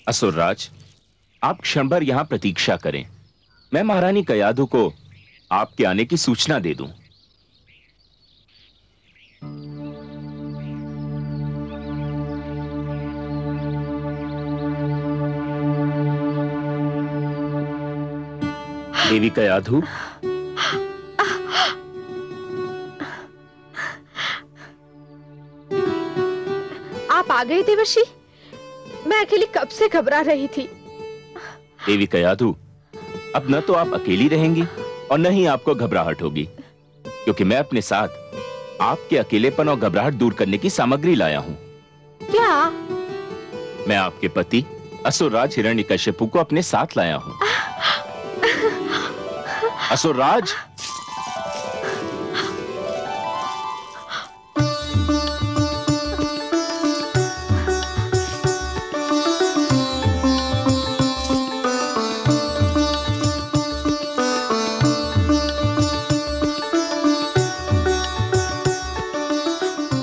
असुरराज, आप क्षण भर यहां प्रतीक्षा करें। मैं महारानी कयाधु को आपके आने की सूचना दे दूं। देवी कयाधु, आप आ गए देवर्षि। मैं अकेली कब से घबरा रही थी। देवी कयाधु, अब न तो आप अकेली रहेंगी और न ही आपको घबराहट होगी, क्योंकि मैं अपने साथ आपके अकेलेपन और घबराहट दूर करने की सामग्री लाया हूं। क्या? मैं आपके पति असुरराज हिरण्यकश्यपु को अपने साथ लाया हूं। असुरराज,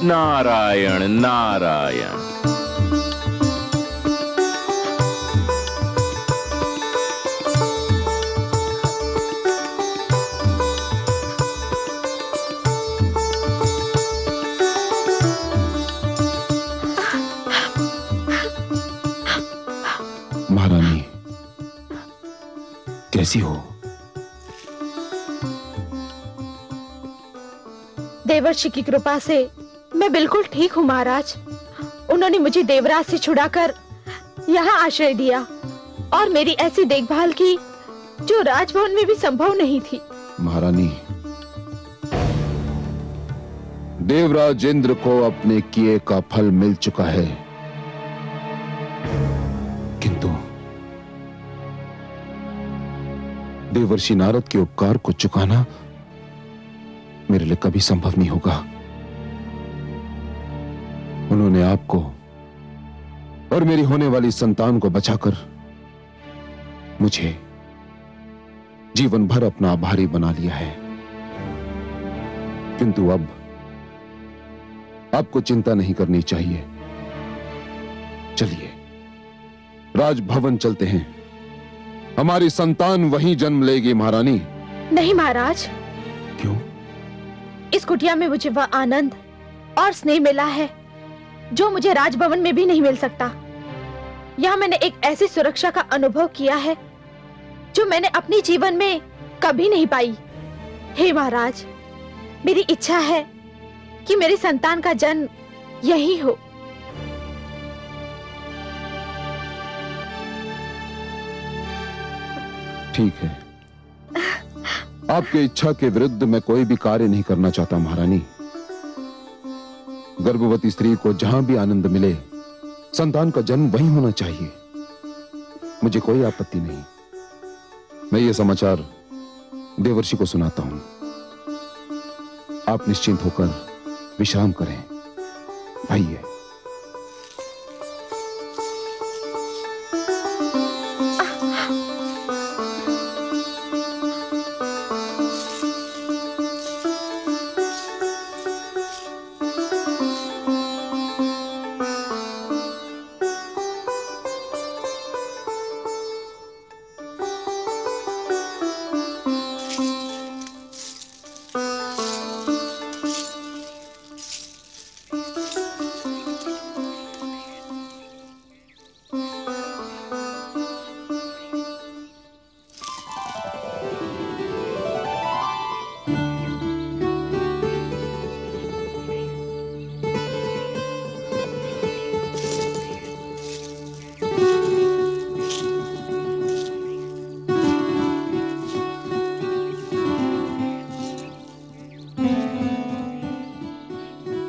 नारायण नारायण। महारानी, कैसी हो? देवर्षि की कृपा से मैं बिल्कुल ठीक हूँ महाराज। उन्होंने मुझे देवराज से छुड़ाकर यहाँ आश्रय दिया और मेरी ऐसी देखभाल की जो राजभवन में भी संभव नहीं थी। महारानी, देवराज इंद्र को अपने किए का फल मिल चुका है, किंतु देवर्षि नारद के उपकार को चुकाना मेरे लिए कभी संभव नहीं होगा। उन्होंने आपको और मेरी होने वाली संतान को बचाकर मुझे जीवन भर अपना आभारी बना लिया है, किंतु अब आपको चिंता नहीं करनी चाहिए। चलिए राजभवन चलते हैं, हमारी संतान वहीं जन्म लेगी। महारानी। नहीं महाराज। क्यों? इस कुटिया में मुझे वह आनंद और स्नेह मिला है जो मुझे राजभवन में भी नहीं मिल सकता। यहाँ मैंने एक ऐसी सुरक्षा का अनुभव किया है जो मैंने अपने जीवन में कभी नहीं पाई। हे महाराज, मेरी इच्छा है कि मेरी संतान का जन्म यही हो। ठीक है, आपकी इच्छा के विरुद्ध मैं कोई भी कार्य नहीं करना चाहता महारानी। गर्भवती स्त्री को जहां भी आनंद मिले, संतान का जन्म वहीं होना चाहिए, मुझे कोई आपत्ति नहीं। मैं ये समाचार देवर्षि को सुनाता हूं। आप निश्चिंत होकर विश्राम करें। आइए।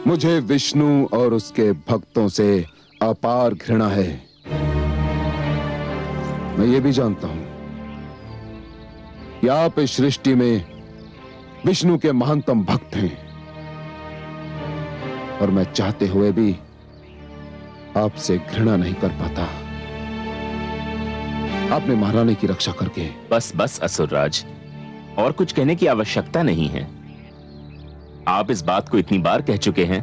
मुझे विष्णु और उसके भक्तों से अपार घृणा है। मैं ये भी जानता हूं कि आप इस सृष्टि में विष्णु के महानतम भक्त हैं, और मैं चाहते हुए भी आपसे घृणा नहीं कर पाता। आपने महारानी की रक्षा करके। बस बस असुरराज, और कुछ कहने की आवश्यकता नहीं है। आप इस बात को इतनी बार कह चुके हैं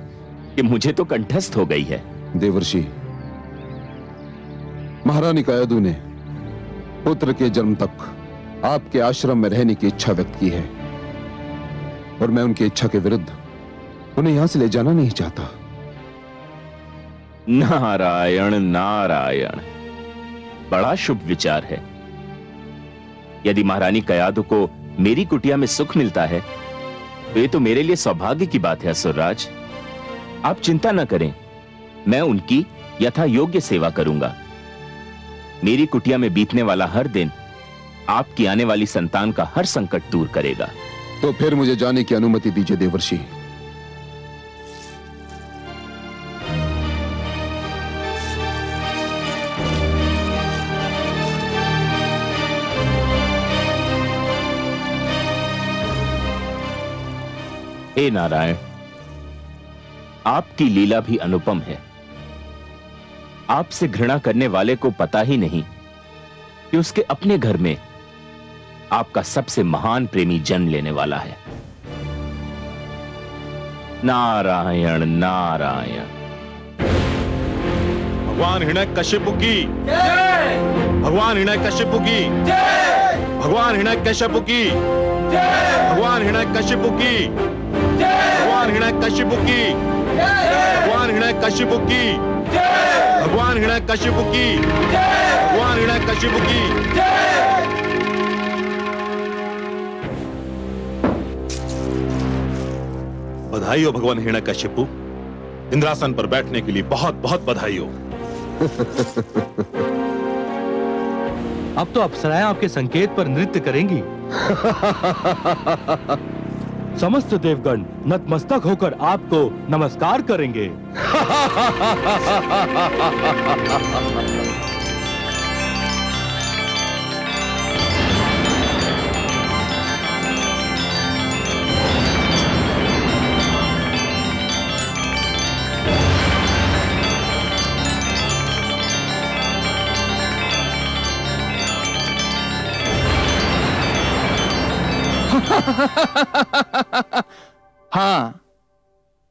कि मुझे तो कंठस्थ हो गई है। देवर्षि, महारानी कयादू ने पुत्र के जन्म तक आपके आश्रम में रहने की इच्छा व्यक्त की है और मैं उनकी इच्छा के विरुद्ध उन्हें यहां से ले जाना नहीं चाहता। नारायण नारायण, बड़ा शुभ विचार है। यदि महारानी कयादू को मेरी कुटिया में सुख मिलता है तो ये तो मेरे लिए सौभाग्य की बात है असुरराज। आप चिंता न करें, मैं उनकी यथा योग्य सेवा करूंगा। मेरी कुटिया में बीतने वाला हर दिन आपकी आने वाली संतान का हर संकट दूर करेगा। तो फिर मुझे जाने की अनुमति दीजिए देवर्षि। हे नारायण, आपकी लीला भी अनुपम है। आपसे घृणा करने वाले को पता ही नहीं कि उसके अपने घर में आपका सबसे महान प्रेमी जन्म लेने वाला है। नारायण नारायण। भगवान हिरण्यकशिपु की जय। भगवान हिरण्यकशिपु की जय। भगवान हिरण्यकशिपु की जय। भगवान हिरण्यकशिपु की जय। भगवान हिरण्यकशिपु की जय। भगवान हिरण्यकशिपु की जय। भगवान हिरण्यकशिपु की जय। भगवान हिरण्यकशिपु की जय। बधाई हो भगवान हिरण्यकशिपु, इंद्रासन पर बैठने के लिए बहुत बहुत बधाई हो। अब तो अप्सराएं आपके संकेत पर नृत्य करेंगी। समस्त देवगण नतमस्तक होकर आपको नमस्कार करेंगे। हाँ,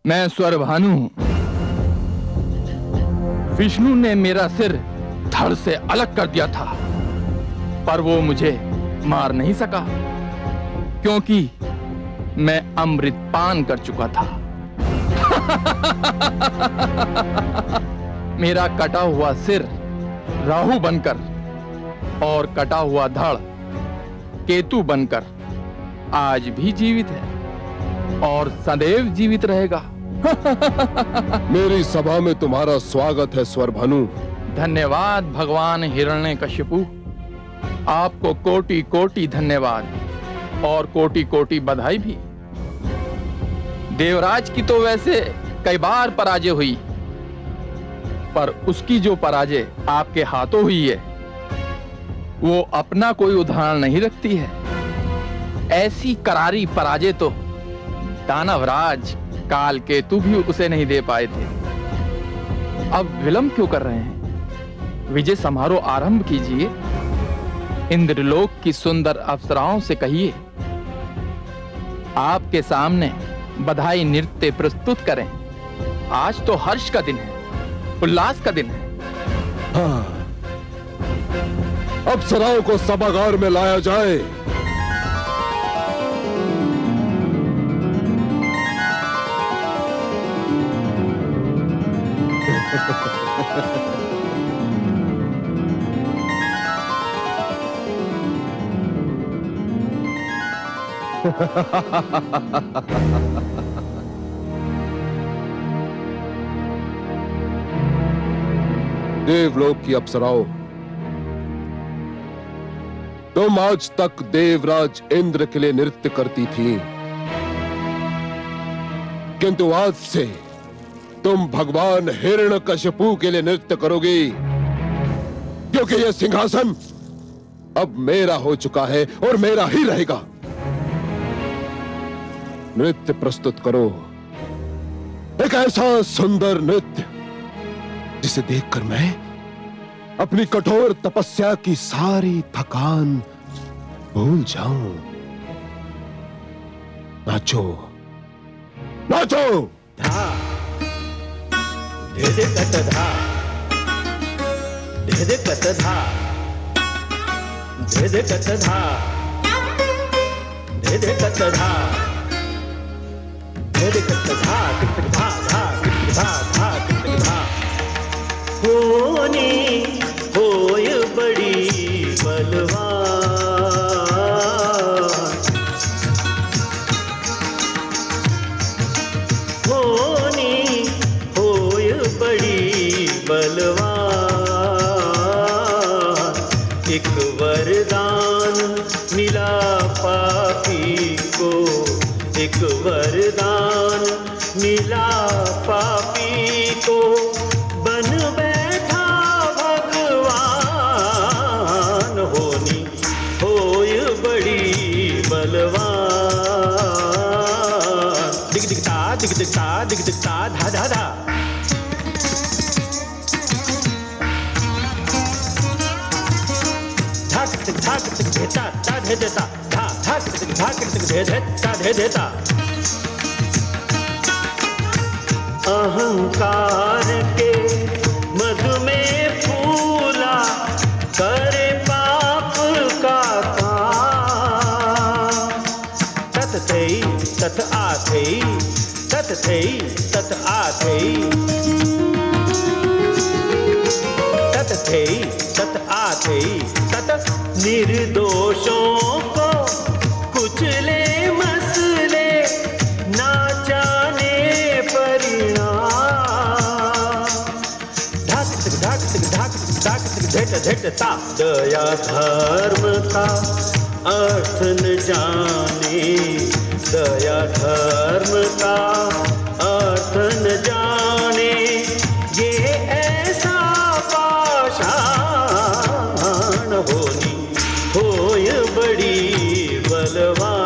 मैं स्वरभानु हूं। विष्णु ने मेरा सिर धड़ से अलग कर दिया था, पर वो मुझे मार नहीं सका क्योंकि मैं अमृत पान कर चुका था। मेरा कटा हुआ सिर राहु बनकर और कटा हुआ धड़ केतु बनकर आज भी जीवित है और सदैव जीवित रहेगा। मेरी सभा में तुम्हारा स्वागत है स्वरभानु। धन्यवाद भगवान हिरण्यकशिपु, आपको कोटि कोटि धन्यवाद और कोटि कोटि बधाई भी। देवराज की तो वैसे कई बार पराजय हुई, पर उसकी जो पराजय आपके हाथों हुई है वो अपना कोई उदाहरण नहीं रखती है। ऐसी करारी पराजय तो दानवराज कालकेतु भी उसे नहीं दे पाए थे। अब विलंब क्यों कर रहे हैं? विजय समारोह आरंभ कीजिए। इंद्रलोक की सुंदर अप्सराओं से कहिए आपके सामने बधाई नृत्य प्रस्तुत करें। आज तो हर्ष का दिन है, उल्लास का दिन है। हाँ, अप्सराओं को सभागार में लाया जाए। देवलोक की अप्सराओं, तुम आज तक देवराज इंद्र के लिए नृत्य करती थी, किंतु आज से तुम भगवान हिरण्यकशिपु के लिए नृत्य करोगी, क्योंकि यह सिंहासन अब मेरा हो चुका है और मेरा ही रहेगा। नृत्य प्रस्तुत करो, एक ऐसा सुंदर नृत्य जिसे देखकर मैं अपनी कठोर तपस्या की सारी थकान भूल जाऊं। नाचो नाचो। धा दे दे कट धा धिदकत धा धिदकत धा धिदकत धा धिदकत धा टिक धा धा टिक धा धा टिक धा होनी होय बड़ी बलवान होनी होय बड़ी बलवान एक वरदान मिला पापी को एक वरदान मिला पापी को बन बैठा भगवान होनी होय बड़ी बलवान दिख दिखता दिख दिखता दिख दिखता धा धा धा धाक तिक धेता ता धे देता धा धाक तिक धे धेता धे देता अहंकार के मधु में फूला करे पाप का काम तत थई तत आथई तत थई तत आथई तत थई तत आथई तत निर्दोषों को कुचले मसले ना जाने परिणाम ढाक ढाक झट झटता दया धर्म का अर्थ न जाने दया धर्म का अर्थ न जाने ये ऐसा पाषाण होनी होय बड़ी बलवान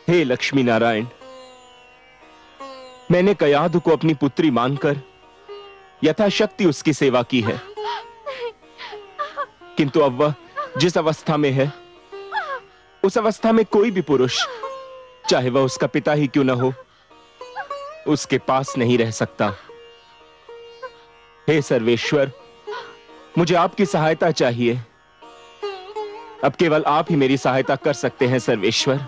हे लक्ष्मी नारायण, मैंने कयाधु को अपनी पुत्री मानकर यथाशक्ति उसकी सेवा की है, किंतु अब वह जिस अवस्था में है उस अवस्था में कोई भी पुरुष, चाहे वह उसका पिता ही क्यों न हो, उसके पास नहीं रह सकता। हे सर्वेश्वर, मुझे आपकी सहायता चाहिए। अब केवल आप ही मेरी सहायता कर सकते हैं सर्वेश्वर।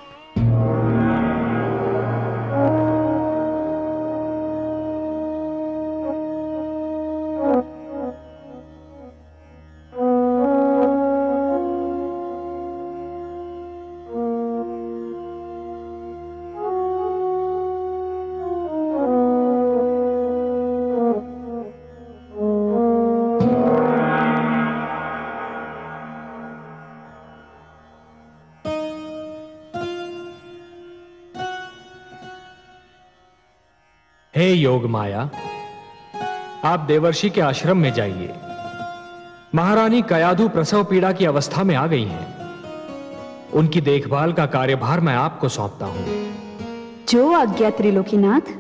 हे योग माया, आप देवर्षि के आश्रम में जाइए। महारानी कयाधु प्रसव पीड़ा की अवस्था में आ गई हैं। उनकी देखभाल का कार्यभार मैं आपको सौंपता हूं। जो आज्ञा त्रिलोकीनाथ।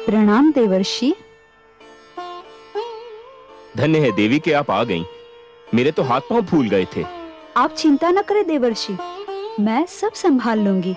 प्रणाम देवर्षि। धन्य है देवी कि आप आ गईं। मेरे तो हाथ पांव फूल गए थे। आप चिंता न करें देवर्षि, मैं सब संभाल लूंगी।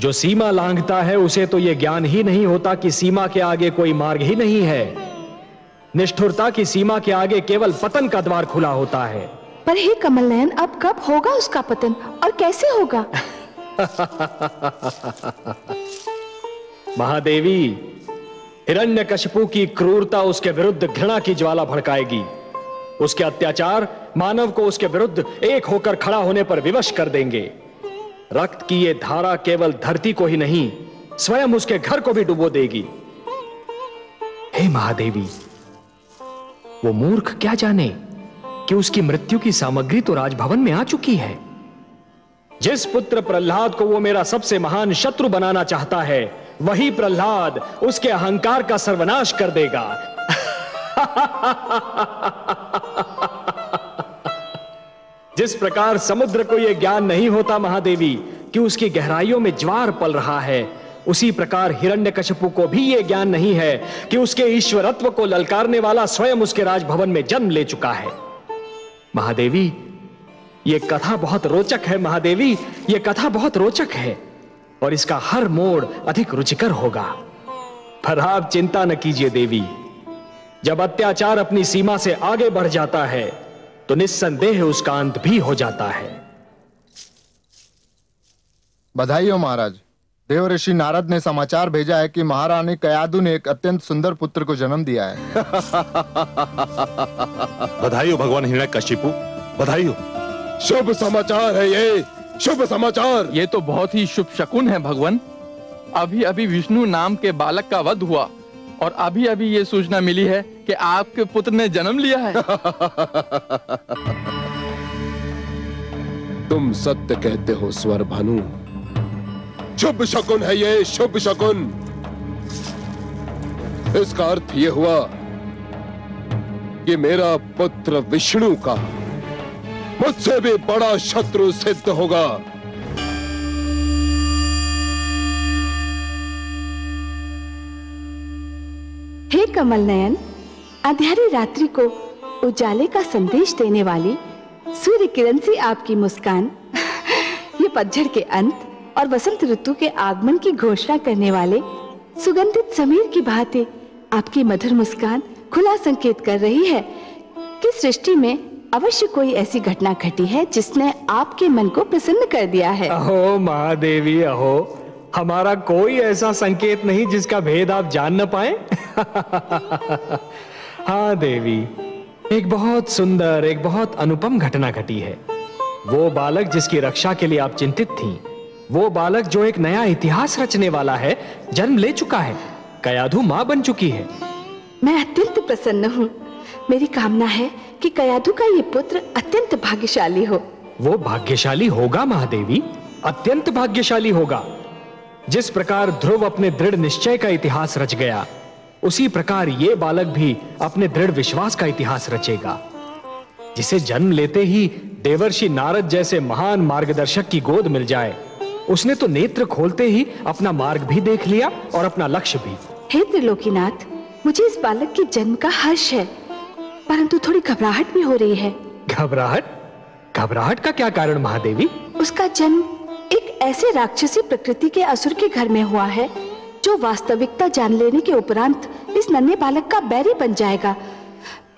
जो सीमा लांघता है उसे तो यह ज्ञान ही नहीं होता कि सीमा के आगे कोई मार्ग ही नहीं है। निष्ठुरता की सीमा के आगे केवल पतन का द्वार खुला होता है। पर हे कमल नयन, अब कब होगा उसका पतन और कैसे होगा? महादेवी, हिरण्यकशिपु की क्रूरता उसके विरुद्ध घृणा की ज्वाला भड़काएगी। उसके अत्याचार मानव को उसके विरुद्ध एक होकर खड़ा होने पर विवश कर देंगे। रक्त की ये धारा केवल धरती को ही नहीं, स्वयं उसके घर को भी डुबो देगी। हे महादेवी, वो मूर्ख क्या जाने कि उसकी मृत्यु की सामग्री तो राजभवन में आ चुकी है। जिस पुत्र प्रहलाद को वो मेरा सबसे महान शत्रु बनाना चाहता है, वही प्रहलाद उसके अहंकार का सर्वनाश कर देगा। जिस प्रकार समुद्र को यह ज्ञान नहीं होता महादेवी कि उसकी गहराइयों में ज्वार पल रहा है, उसी प्रकार हिरण्यकशिपु को भी यह ज्ञान नहीं है कि उसके ईश्वरत्व को ललकारने वाला स्वयं उसके राजभवन में जन्म ले चुका है। महादेवी, यह कथा बहुत रोचक है। महादेवी, यह कथा बहुत रोचक है और इसका हर मोड़ अधिक रुचिकर होगा। पर आप चिंता न कीजिए देवी, जब अत्याचार अपनी सीमा से आगे बढ़ जाता है तो निस्संदेह उसका अंत भी हो जाता है। बधाई हो महाराज। देव ऋषि नारद ने समाचार भेजा है कि महारानी कयादु ने एक अत्यंत सुंदर पुत्र को जन्म दिया है। बधाई हो भगवान हिरण्यकशिपु, बधाई हो। शुभ समाचार है ये, शुभ समाचार। ये तो बहुत ही शुभ शकुन है भगवान। अभी अभी विष्णु नाम के बालक का वध हुआ और अभी अभी ये सूचना मिली है कि आपके पुत्र ने जन्म लिया है। तुम सत्य कहते हो स्वर भानु, शुभ शकुन है ये, शुभ शकुन। इसका अर्थ ये हुआ कि मेरा पुत्र विष्णु का मुझसे भी बड़ा शत्रु सिद्ध होगा। हे कमल नयन, अंधेरी रात्रि को उजाले का संदेश देने वाली सूर्य किरण सी आपकी मुस्कान, ये पतझड़ के अंत और वसंत ऋतु के आगमन की घोषणा करने वाले सुगंधित समीर की भांति आपकी मधुर मुस्कान खुला संकेत कर रही है कि सृष्टि में अवश्य कोई ऐसी घटना घटी है जिसने आपके मन को प्रसन्न कर दिया है। अहो महादेवी, अहो, हमारा कोई ऐसा संकेत नहीं जिसका भेद आप जान न पाए। हाँ देवी, एक बहुत सुंदर, एक बहुत अनुपम घटना घटी है। वो बालक जिसकी रक्षा के लिए आप चिंतित थीं, वो बालक जो एक नया इतिहास रचने वाला है, जन्म ले चुका है। कयाधु मां बन चुकी है। मैं अत्यंत प्रसन्न हूँ। मेरी कामना है कि कयाधु का ये पुत्र अत्यंत भाग्यशाली हो। वो भाग्यशाली होगा महादेवी, अत्यंत भाग्यशाली होगा। जिस प्रकार ध्रुव अपने दृढ़ निश्चय का इतिहास रच गया, उसी प्रकार ये बालक भी अपने दृढ़ विश्वास का इतिहास रचेगा। जिसे जन्म लेते ही देवर्षि नारद जैसे महान मार्गदर्शक की गोद मिल जाए, उसने तो नेत्र खोलते ही अपना मार्ग भी देख लिया और अपना लक्ष्य भी। हे त्रिलोकीनाथ, मुझे इस बालक के जन्म का हर्ष है, परंतु थोड़ी घबराहट भी हो रही है। घबराहट? घबराहट का क्या कारण महादेवी? उसका जन्म एक ऐसे राक्षसी प्रकृति के असुर के घर में हुआ है जो वास्तविकता जान लेने के उपरांत इस नन्हे बालक का बैरी बन जाएगा।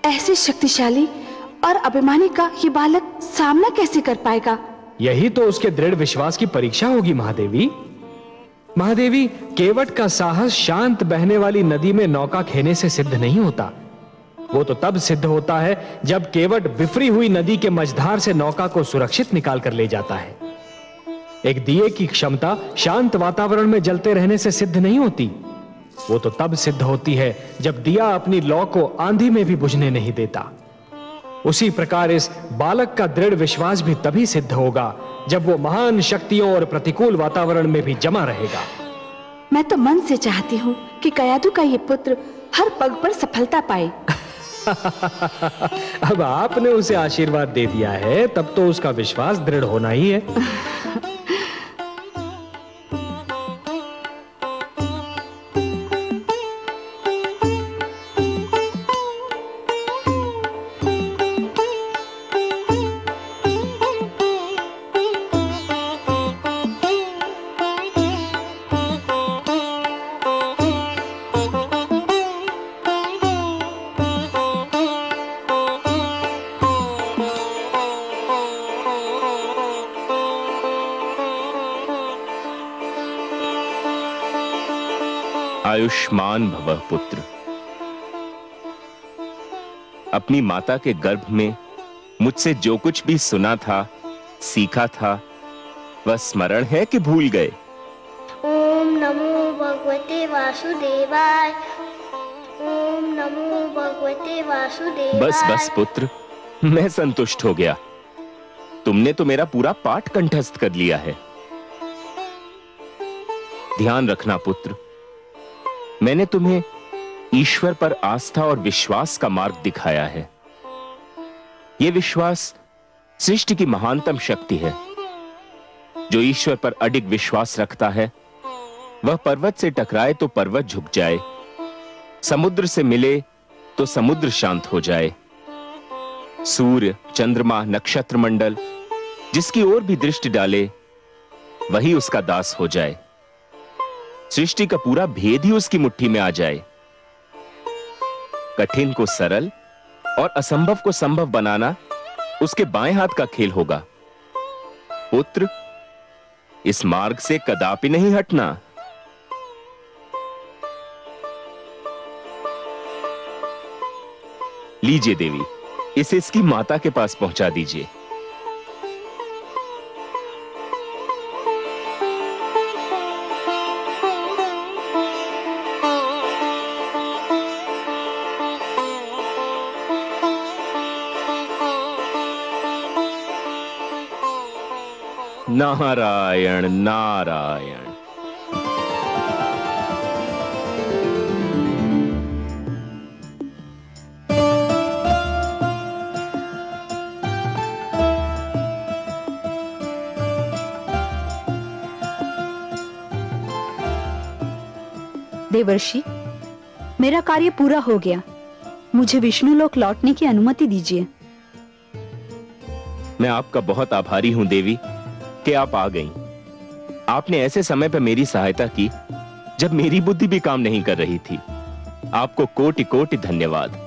ऐसे शक्तिशाली और अभिमानी का ये बालक सामना कैसे कर पाएगा? यही तो उसके दृढ़ विश्वास की परीक्षा होगी महादेवी। महादेवी, केवट का साहस शांत बहने वाली नदी में नौका खेने से सिद्ध नहीं होता। वो तो तब सिद्ध होता है जब केवट बिफरी हुई नदी के मझधार से नौका को सुरक्षित निकाल कर ले जाता है। एक दिए की क्षमता शांत वातावरण में जलते रहने से सिद्ध नहीं होती। वो तो तब सिद्ध होती है जब दिया अपनी लौ को आंधी में भी बुझने नहीं देता। उसी प्रकार इस बालक का दृढ़ विश्वास भी तभी सिद्ध होगा जब वो महान शक्तियों और प्रतिकूल वातावरण में भी जमा रहेगा। मैं तो मन से चाहती हूँ कि कयाधु का ये पुत्र हर पग पर सफलता पाए। अब आपने उसे आशीर्वाद दे दिया है, तब तो उसका विश्वास दृढ़ होना ही है। आयुष्मान भवः पुत्र। अपनी माता के गर्भ में मुझसे जो कुछ भी सुना था, सीखा था, वह स्मरण है कि भूल गए? ओम नमो भगवते वासुदेवाय। ओम नमो भगवते वासुदेवाय। बस बस पुत्र, मैं संतुष्ट हो गया। तुमने तो मेरा पूरा पाठ कंठस्थ कर लिया है। ध्यान रखना पुत्र, मैंने तुम्हें ईश्वर पर आस्था और विश्वास का मार्ग दिखाया है। यह विश्वास सृष्टि की महानतम शक्ति है। जो ईश्वर पर अडिग विश्वास रखता है, वह पर्वत से टकराए तो पर्वत झुक जाए, समुद्र से मिले तो समुद्र शांत हो जाए। सूर्य, चंद्रमा, नक्षत्र मंडल जिसकी ओर भी दृष्टि डाले, वही उसका दास हो जाए। सृष्टि का पूरा भेद ही उसकी मुट्ठी में आ जाए। कठिन को सरल और असंभव को संभव बनाना उसके बाएं हाथ का खेल होगा। पुत्र, इस मार्ग से कदापि नहीं हटना। लीजिए देवी, इसे इसकी माता के पास पहुंचा दीजिए। नारायण नारायण। देवर्षि, मेरा कार्य पूरा हो गया। मुझे विष्णुलोक लौटने की अनुमति दीजिए। मैं आपका बहुत आभारी हूं देवी कि आप आ गईं। आपने ऐसे समय पर मेरी सहायता की जब मेरी बुद्धि भी काम नहीं कर रही थी। आपको कोटि कोटि धन्यवाद।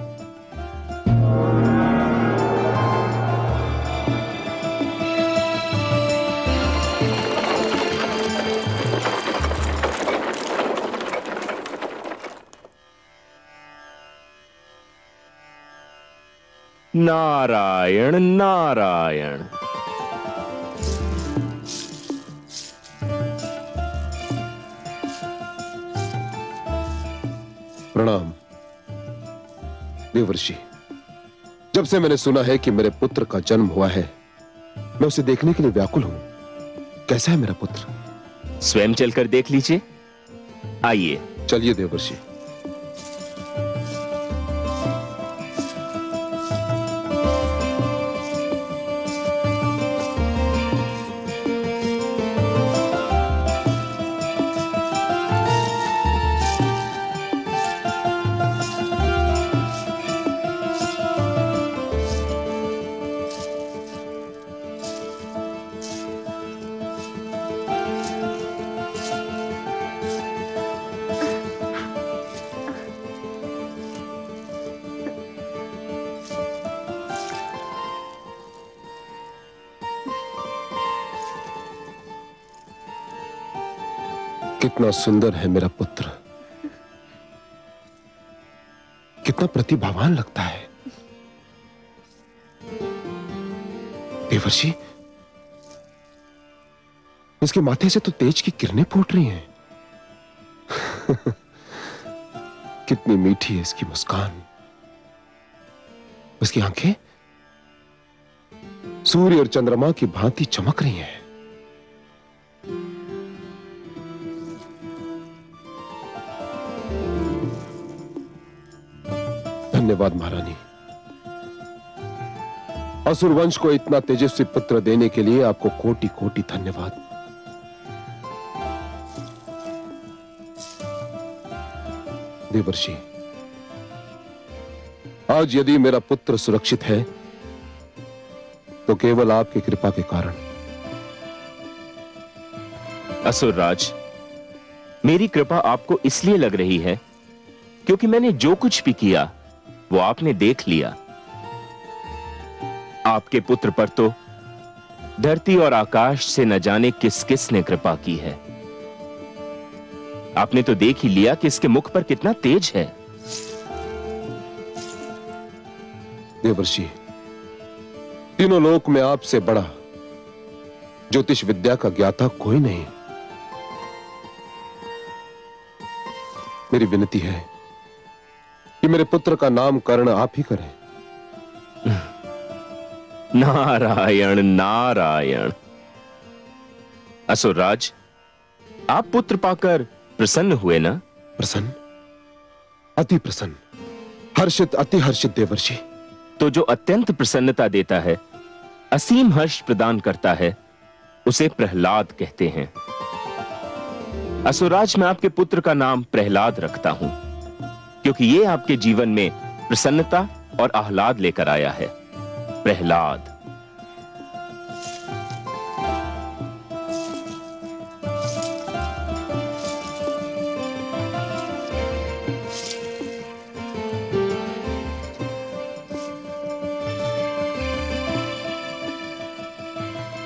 नारायण नारायण। प्रणाम देवर्षि। जब से मैंने सुना है कि मेरे पुत्र का जन्म हुआ है, मैं उसे देखने के लिए व्याकुल हूं। कैसा है मेरा पुत्र? स्वयं चलकर देख लीजिए। आइए। चलिए देवर्षि। कितना सुंदर है मेरा पुत्र, कितना प्रतिभावान लगता है। देवर्षि, इसके माथे से तो तेज की किरणें फूट रही हैं। कितनी मीठी है इसकी मुस्कान। उसकी आंखें सूर्य और चंद्रमा की भांति चमक रही हैं। धन्यवाद महारानी। असुर वंश को इतना तेजस्वी पुत्र देने के लिए आपको कोटि कोटि धन्यवाद। देवर्षि, आज यदि मेरा पुत्र सुरक्षित है तो केवल आपकी कृपा के कारण। असुरराज, मेरी कृपा आपको इसलिए लग रही है क्योंकि मैंने जो कुछ भी किया वो आपने देख लिया। आपके पुत्र पर तो धरती और आकाश से न जाने किस किस ने कृपा की है। आपने तो देख ही लिया कि इसके मुख पर कितना तेज है। देवर्षि, तीनों लोक में आपसे बड़ा ज्योतिष विद्या का ज्ञाता कोई नहीं। मेरी विनती है कि मेरे पुत्र का नामकरण आप ही करें। नारायण नारायण। असुरराज, आप पुत्र पाकर प्रसन्न हुए ना? प्रसन्न, अति प्रसन्न, हर्षित, अति हर्षित देवर्षि। तो जो अत्यंत प्रसन्नता देता है, असीम हर्ष प्रदान करता है, उसे प्रहलाद कहते हैं। असुरराज, मैं आपके पुत्र का नाम प्रहलाद रखता हूं, क्योंकि ये आपके जीवन में प्रसन्नता और आह्लाद लेकर आया है। प्रहलाद।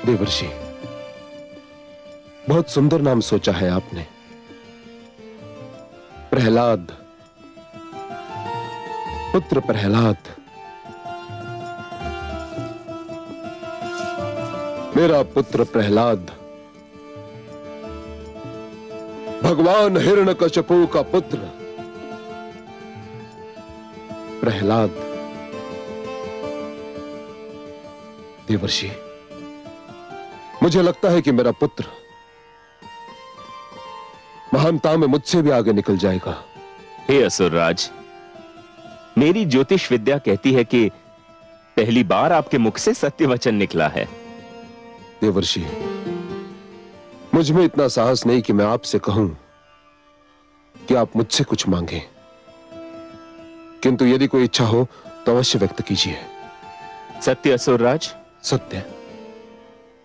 देवर्षि, बहुत सुंदर नाम सोचा है आपने, प्रहलाद, पुत्र प्रहलाद। मेरा पुत्र प्रहलाद भगवान हिरण्यकशिपु का पुत्र प्रहलाद। देवर्षि, मुझे लगता है कि मेरा पुत्र महानता में मुझसे भी आगे निकल जाएगा। हे असुरराज, मेरी ज्योतिष विद्या कहती है कि पहली बार आपके मुख से सत्य वचन निकला है। देवर्षि, मुझ में इतना साहस नहीं कि मैं आपसे कहूं कि आप मुझसे कुछ मांगे, किंतु यदि कोई इच्छा हो तो अवश्य व्यक्त कीजिए। सत्य असुरराज? सत्य,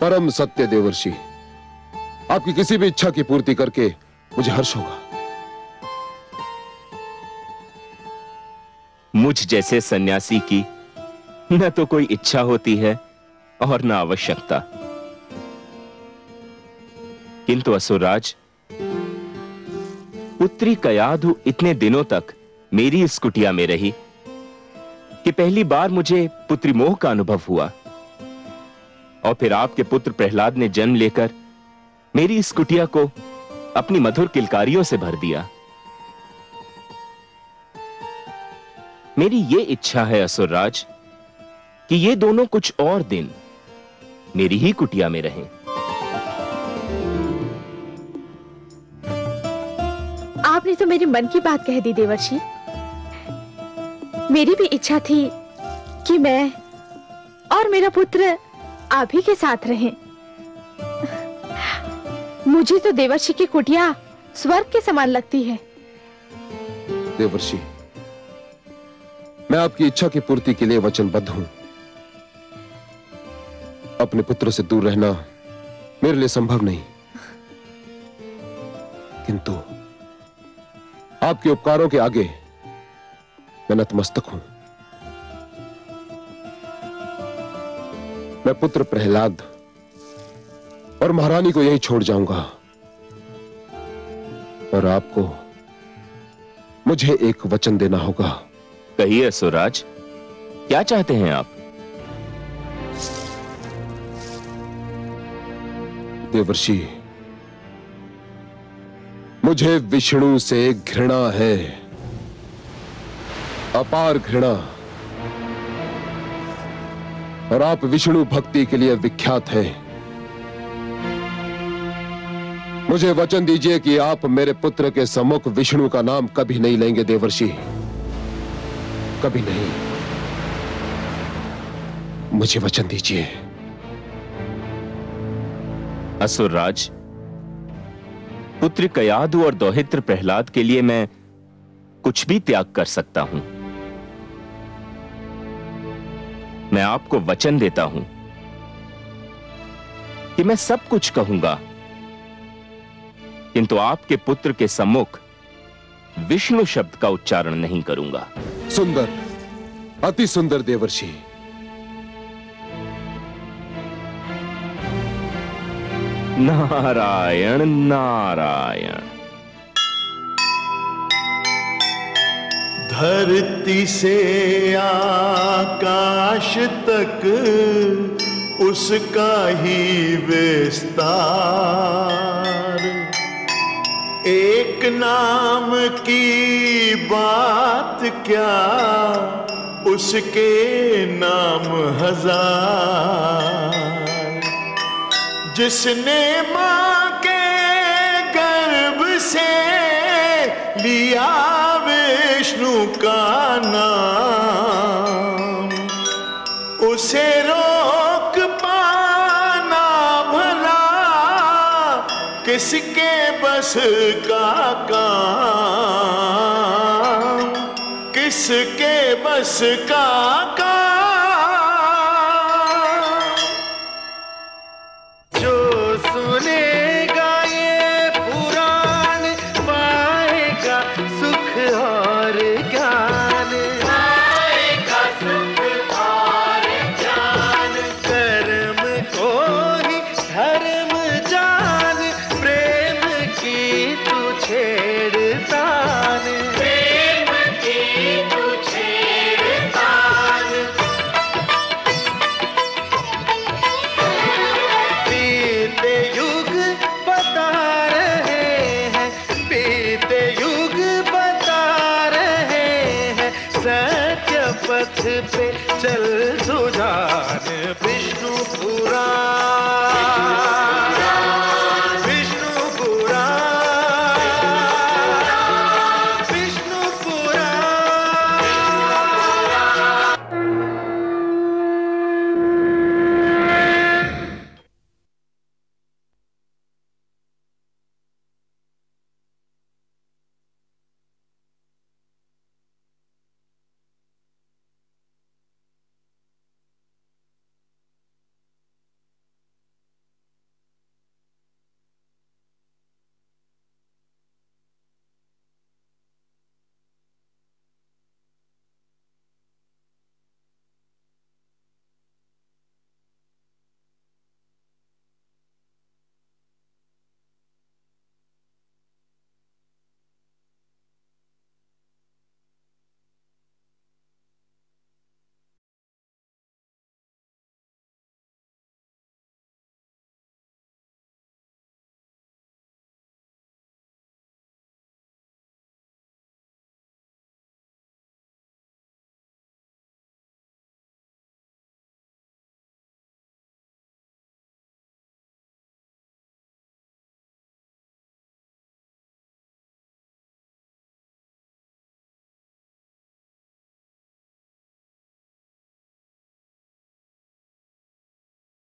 परम सत्य देवर्षि। आपकी किसी भी इच्छा की पूर्ति करके मुझे हर्ष होगा। मुझ जैसे सन्यासी की न तो कोई इच्छा होती है और न आवश्यकता, किंतु असुरराज, पुत्री कयाधु इतने दिनों तक मेरी इस कुटिया में रही कि पहली बार मुझे पुत्री मोह का अनुभव हुआ, और फिर आपके पुत्र प्रहलाद ने जन्म लेकर मेरी इस कुटिया को अपनी मधुर किलकारियों से भर दिया। मेरी ये इच्छा है असुरराज कि ये दोनों कुछ और दिन मेरी ही कुटिया में रहें। आपने तो मेरे मन की बात कह दी देवर्षि। मेरी भी इच्छा थी कि मैं और मेरा पुत्र आप ही के साथ रहें। मुझे तो देवर्षि की कुटिया स्वर्ग के समान लगती है। देवर्षि, मैं आपकी इच्छा की पूर्ति के लिए वचनबद्ध हूं। अपने पुत्र से दूर रहना मेरे लिए संभव नहीं, किंतु आपके उपकारों के आगे मैं नतमस्तक हूं। मैं पुत्र प्रहलाद और महारानी को यही छोड़ जाऊंगा, और आपको मुझे एक वचन देना होगा। कहिए असुरराज, क्या चाहते हैं आप? देवर्षि, मुझे विष्णु से घृणा है, अपार घृणा, और आप विष्णु भक्ति के लिए विख्यात हैं। मुझे वचन दीजिए कि आप मेरे पुत्र के सम्मुख विष्णु का नाम कभी नहीं लेंगे देवर्षि, कभी नहीं। मुझे वचन दीजिए। असुरराज, पुत्र कयाधु और दौहित्र प्रहलाद के लिए मैं कुछ भी त्याग कर सकता हूं। मैं आपको वचन देता हूं कि मैं सब कुछ कहूंगा, किंतु आपके पुत्र के सम्मुख विष्णु शब्द का उच्चारण नहीं करूंगा। सुंदर, अति सुंदर देवर्षि। नारायण नारायण। धरती से आकाश तक उसका ही विस्तार। एक नाम की बात क्या, उसके नाम हजार। जिसने मां के गर्भ से लिया विष्णु का नाम, उसे रोक पाना भला किसके बस का काम, किसके बस का काम।